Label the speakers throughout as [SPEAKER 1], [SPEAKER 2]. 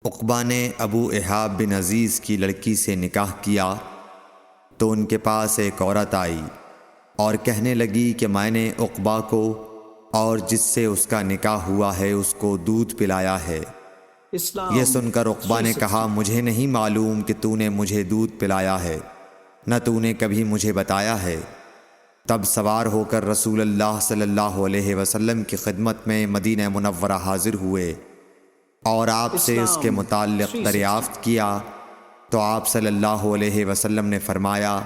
[SPEAKER 1] عقبہ نے ابو احاب بن عزیز کی لڑکی سے نکاح کیا تو ان کے پاس ایک عورت آئی اور کہنے لگی کہ میں نے عقبہ کو اور جس سے اس کا نکاح ہوا ہے اس کو دودھ پلایا ہے۔ یہ سن کر عقبہ نے کہا مجھے نہیں معلوم کہ تو نے مجھے دودھ پلایا ہے، نہ تو نے کبھی مجھے بتایا ہے۔ تب سوار ہو کر رسول اللہ صلی اللہ علیہ وسلم کی خدمت میں مدینہ منورہ حاضر ہوئے اور آپ سے اس کے متعلق دریافت کیا تو آپ صلی اللہ علیہ وسلم نے فرمایا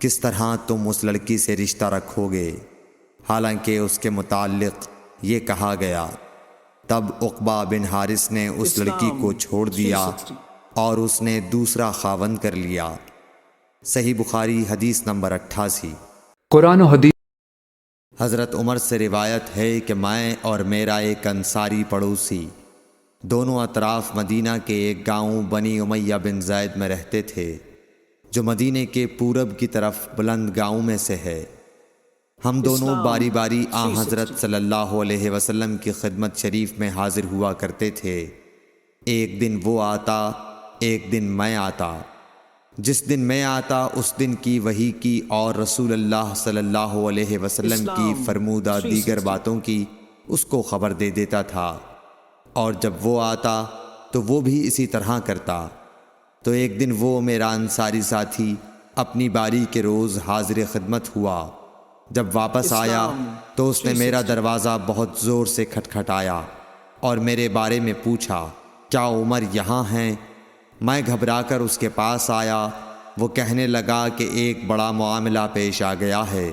[SPEAKER 1] کس طرح تم اس لڑکی سے رشتہ رکھو گے، حالانکہ اس کے متعلق یہ کہا گیا۔ تب عقبہ بن حارث نے اس لڑکی کو چھوڑ دیا اور اس نے دوسرا خاوند کر لیا۔ صحیح بخاری حدیث نمبر 88۔
[SPEAKER 2] قرآن و حدیث۔
[SPEAKER 1] حضرت عمر سے روایت ہے کہ میں اور میرا ایک انصاری پڑوسی دونوں اطراف مدینہ کے ایک گاؤں بنی امیہ بن زید میں رہتے تھے، جو مدینے کے پورب کی طرف بلند گاؤں میں سے ہے۔ ہم دونوں باری باری حضرت صلی اللہ علیہ وسلم کی خدمت شریف میں حاضر ہوا کرتے تھے۔ ایک دن وہ آتا، ایک دن میں آتا۔ جس دن میں آتا اس دن کی وحی کی اور رسول اللہ صلی اللہ علیہ وسلم کی فرمودہ دیگر باتوں کی اس کو خبر دے دیتا تھا، اور جب وہ آتا تو وہ بھی اسی طرح کرتا۔ تو ایک دن وہ میرا انصاری ساتھی اپنی باری کے روز حاضر خدمت ہوا۔ جب واپس آیا تو اس نے میرا دروازہ بہت زور سے کھٹکھٹایا اور میرے بارے میں پوچھا کیا عمر یہاں ہیں؟ میں گھبرا کر اس کے پاس آیا۔ وہ کہنے لگا کہ ایک بڑا معاملہ پیش آ گیا ہے،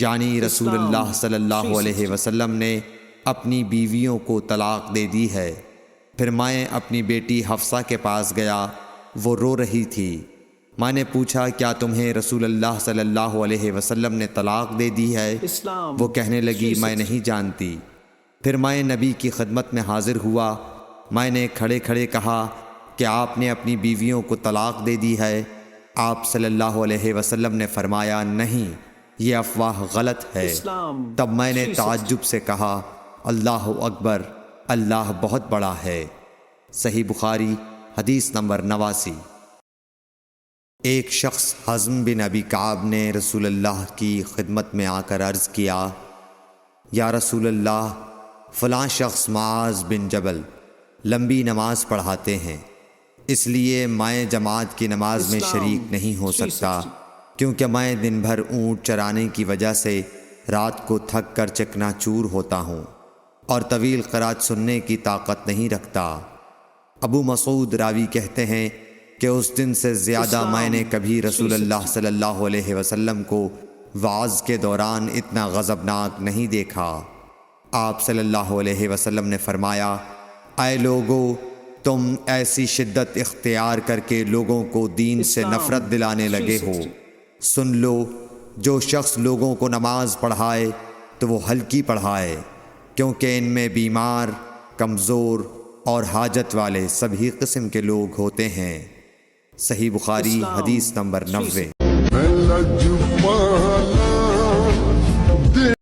[SPEAKER 1] یعنی رسول اللہ صلی اللہ علیہ وسلم نے اپنی بیویوں کو طلاق دے دی ہے۔ پھر میں اپنی بیٹی حفصہ کے پاس گیا، وہ رو رہی تھی۔ میں نے پوچھا کیا تمہیں رسول اللہ صلی اللہ علیہ وسلم نے طلاق دے دی ہے؟ وہ کہنے لگی میں نہیں جانتی۔ پھر میں نبی کی خدمت میں حاضر ہوا۔ میں نے کھڑے کھڑے کہا کہ آپ نے اپنی بیویوں کو طلاق دے دی ہے؟ آپ صلی اللہ علیہ وسلم نے فرمایا نہیں، یہ افواہ غلط ہے۔ تب میں نے تعجب سے کہا اللہ اکبر، اللہ بہت بڑا ہے۔ صحیح بخاری حدیث نمبر 89۔ ایک شخص حزم بن ابی کعب نے رسول اللہ کی خدمت میں آ کر عرض کیا یا رسول اللہ، فلاں شخص معاذ بن جبل لمبی نماز پڑھاتے ہیں، اس لیے میں جماعت کی نماز میں شریک نہیں ہو سکتا، کیونکہ میں دن بھر اونٹ چرانے کی وجہ سے رات کو تھک کر چکنا چور ہوتا ہوں اور طویل قرات سننے کی طاقت نہیں رکھتا۔ ابو مسعود راوی کہتے ہیں کہ اس دن سے زیادہ میں نے کبھی رسول اللہ صلی اللہ علیہ وسلم کو وعظ کے دوران اتنا غضبناک نہیں دیکھا۔ آپ صلی اللہ علیہ وسلم نے فرمایا اے لوگو، تم ایسی شدت اختیار کر کے لوگوں کو دین سے نفرت دلانے لگے ہو۔ سن لو، جو شخص لوگوں کو نماز پڑھائے تو وہ ہلکی پڑھائے، کیونکہ ان میں بیمار، کمزور اور حاجت والے سبھی قسم کے لوگ ہوتے ہیں۔ صحیح بخاری حدیث نمبر 90۔